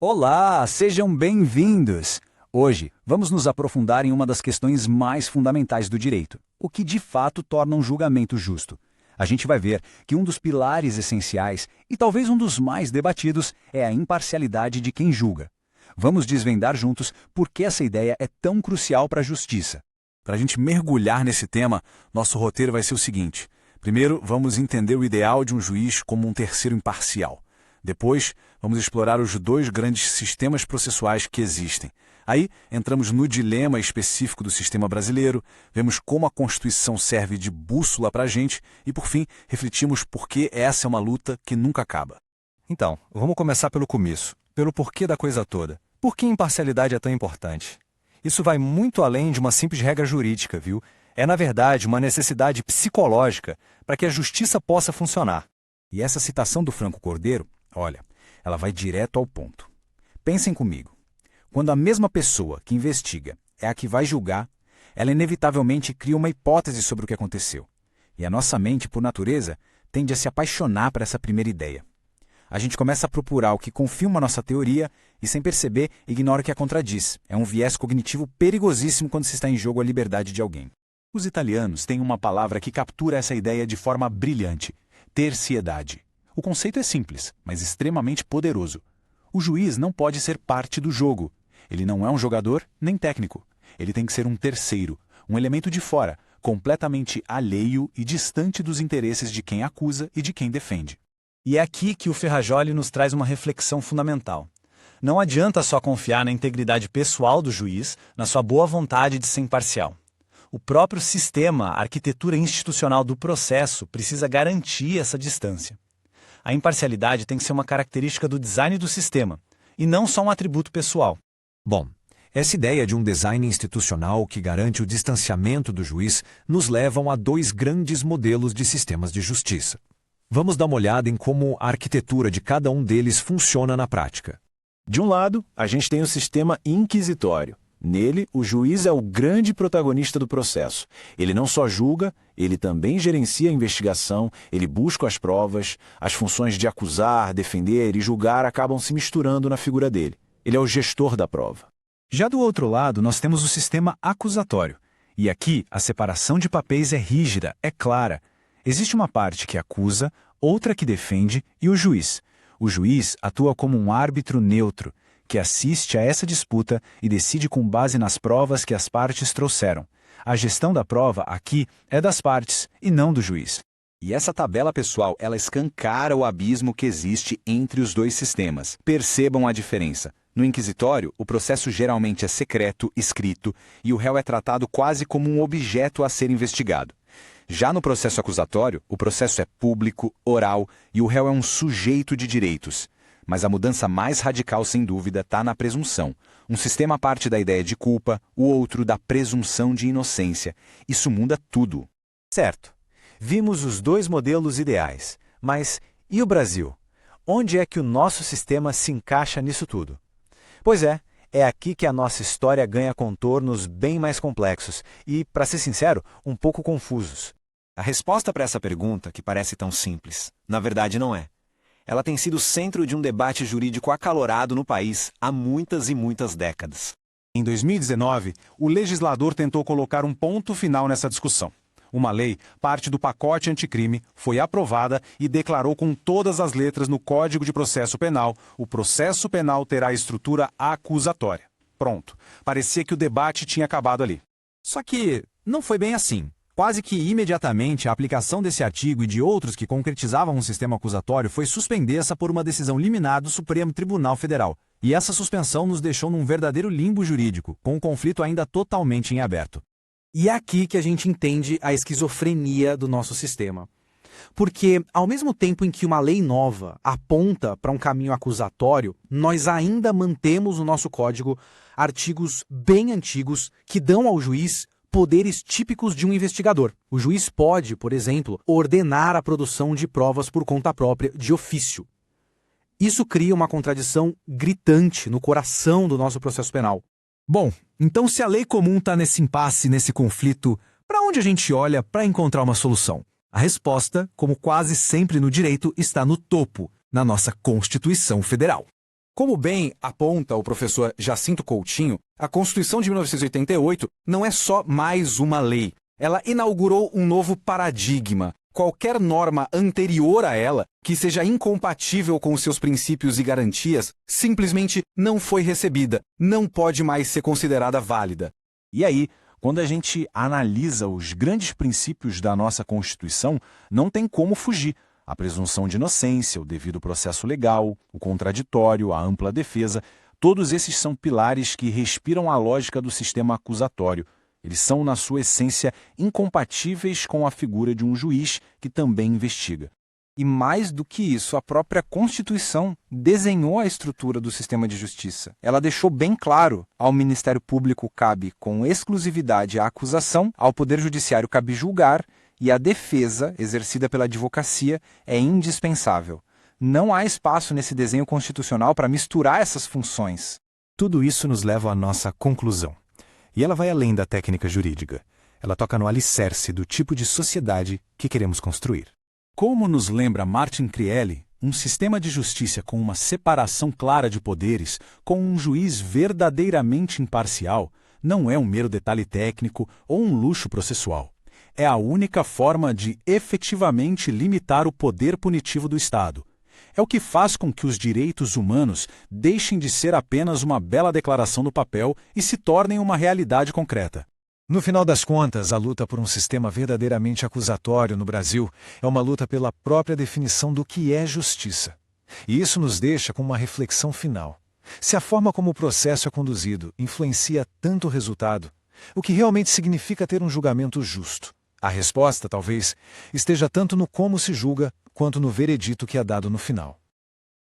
Olá, sejam bem-vindos! Hoje, vamos nos aprofundar em uma das questões mais fundamentais do direito, o que de fato torna um julgamento justo. A gente vai ver que um dos pilares essenciais, e talvez um dos mais debatidos, é a imparcialidade de quem julga. Vamos desvendar juntos por que essa ideia é tão crucial para a justiça. Para a gente mergulhar nesse tema, nosso roteiro vai ser o seguinte. Primeiro, vamos entender o ideal de um juiz como um terceiro imparcial. Depois, vamos explorar os dois grandes sistemas processuais que existem. Aí, entramos no dilema específico do sistema brasileiro, vemos como a Constituição serve de bússola para a gente e, por fim, refletimos por que essa é uma luta que nunca acaba. Então, vamos começar pelo começo, pelo porquê da coisa toda. Por que imparcialidade é tão importante? Isso vai muito além de uma simples regra jurídica, viu? É, na verdade, uma necessidade psicológica para que a justiça possa funcionar. E essa citação do Franco Cordeiro, olha, ela vai direto ao ponto. Pensem comigo. Quando a mesma pessoa que investiga é a que vai julgar, ela inevitavelmente cria uma hipótese sobre o que aconteceu. E a nossa mente, por natureza, tende a se apaixonar por essa primeira ideia. A gente começa a procurar o que confirma a nossa teoria e, sem perceber, ignora o que a contradiz. É um viés cognitivo perigosíssimo quando se está em jogo a liberdade de alguém. Os italianos têm uma palavra que captura essa ideia de forma brilhante: terciedade. O conceito é simples, mas extremamente poderoso. O juiz não pode ser parte do jogo. Ele não é um jogador nem técnico. Ele tem que ser um terceiro, um elemento de fora, completamente alheio e distante dos interesses de quem acusa e de quem defende. E é aqui que o Ferrajoli nos traz uma reflexão fundamental. Não adianta só confiar na integridade pessoal do juiz, na sua boa vontade de ser imparcial. O próprio sistema, a arquitetura institucional do processo, precisa garantir essa distância. A imparcialidade tem que ser uma característica do design do sistema, e não só um atributo pessoal. Bom, essa ideia de um design institucional que garante o distanciamento do juiz nos levam a dois grandes modelos de sistemas de justiça. Vamos dar uma olhada em como a arquitetura de cada um deles funciona na prática. De um lado, a gente tem o sistema inquisitório. Nele, o juiz é o grande protagonista do processo. Ele não só julga, ele também gerencia a investigação, ele busca as provas, as funções de acusar, defender e julgar acabam se misturando na figura dele. Ele é o gestor da prova. Já do outro lado, nós temos o sistema acusatório. E aqui, a separação de papéis é rígida, é clara. Existe uma parte que acusa, outra que defende e o juiz. O juiz atua como um árbitro neutro, que assiste a essa disputa e decide com base nas provas que as partes trouxeram. A gestão da prova aqui é das partes e não do juiz. E essa tabela, pessoal, ela escancara o abismo que existe entre os dois sistemas. Percebam a diferença. No inquisitório, o processo geralmente é secreto, escrito, e o réu é tratado quase como um objeto a ser investigado. Já no processo acusatório, o processo é público, oral, e o réu é um sujeito de direitos. Mas a mudança mais radical, sem dúvida, está na presunção. Um sistema parte da ideia de culpa, o outro da presunção de inocência. Isso muda tudo. Certo. Vimos os dois modelos ideais. Mas e o Brasil? Onde é que o nosso sistema se encaixa nisso tudo? Pois é aqui que a nossa história ganha contornos bem mais complexos e, para ser sincero, um pouco confusos. A resposta para essa pergunta, que parece tão simples, na verdade não é. Ela tem sido o centro de um debate jurídico acalorado no país há muitas e muitas décadas. Em 2019, o legislador tentou colocar um ponto final nessa discussão. Uma lei, parte do pacote anticrime, foi aprovada e declarou com todas as letras no Código de Processo Penal: o processo penal terá estrutura acusatória. Pronto. Parecia que o debate tinha acabado ali. Só que não foi bem assim. Quase que imediatamente a aplicação desse artigo e de outros que concretizavam um sistema acusatório foi suspender-se por uma decisão liminar do Supremo Tribunal Federal. E essa suspensão nos deixou num verdadeiro limbo jurídico, com o conflito ainda totalmente em aberto. E é aqui que a gente entende a esquizofrenia do nosso sistema. Porque, ao mesmo tempo em que uma lei nova aponta para um caminho acusatório, nós ainda mantemos no nosso código artigos bem antigos que dão ao juiz poderes típicos de um investigador. O juiz pode, por exemplo, ordenar a produção de provas por conta própria, de ofício. Isso cria uma contradição gritante no coração do nosso processo penal. Bom, então se a lei comum está nesse impasse, nesse conflito, para onde a gente olha para encontrar uma solução? A resposta, como quase sempre no direito, está no topo, na nossa Constituição Federal. Como bem aponta o professor Jacinto Coutinho, a Constituição de 1988 não é só mais uma lei. Ela inaugurou um novo paradigma. Qualquer norma anterior a ela, que seja incompatível com os seus princípios e garantias, simplesmente não foi recebida, não pode mais ser considerada válida. E aí, quando a gente analisa os grandes princípios da nossa Constituição, não tem como fugir. A presunção de inocência, o devido processo legal, o contraditório, a ampla defesa, todos esses são pilares que respiram a lógica do sistema acusatório. Eles são, na sua essência, incompatíveis com a figura de um juiz que também investiga. E mais do que isso, a própria Constituição desenhou a estrutura do sistema de justiça. Ela deixou bem claro: ao Ministério Público cabe com exclusividade a acusação, ao Poder Judiciário cabe julgar, e a defesa, exercida pela advocacia, é indispensável. Não há espaço nesse desenho constitucional para misturar essas funções. Tudo isso nos leva à nossa conclusão. E ela vai além da técnica jurídica. Ela toca no alicerce do tipo de sociedade que queremos construir. Como nos lembra Martin Crielli, um sistema de justiça com uma separação clara de poderes, com um juiz verdadeiramente imparcial, não é um mero detalhe técnico ou um luxo processual. É a única forma de efetivamente limitar o poder punitivo do Estado. É o que faz com que os direitos humanos deixem de ser apenas uma bela declaração no papel e se tornem uma realidade concreta. No final das contas, a luta por um sistema verdadeiramente acusatório no Brasil é uma luta pela própria definição do que é justiça. E isso nos deixa com uma reflexão final. Se a forma como o processo é conduzido influencia tanto o resultado, o que realmente significa ter um julgamento justo? A resposta, talvez, esteja tanto no como se julga, quanto no veredito que é dado no final.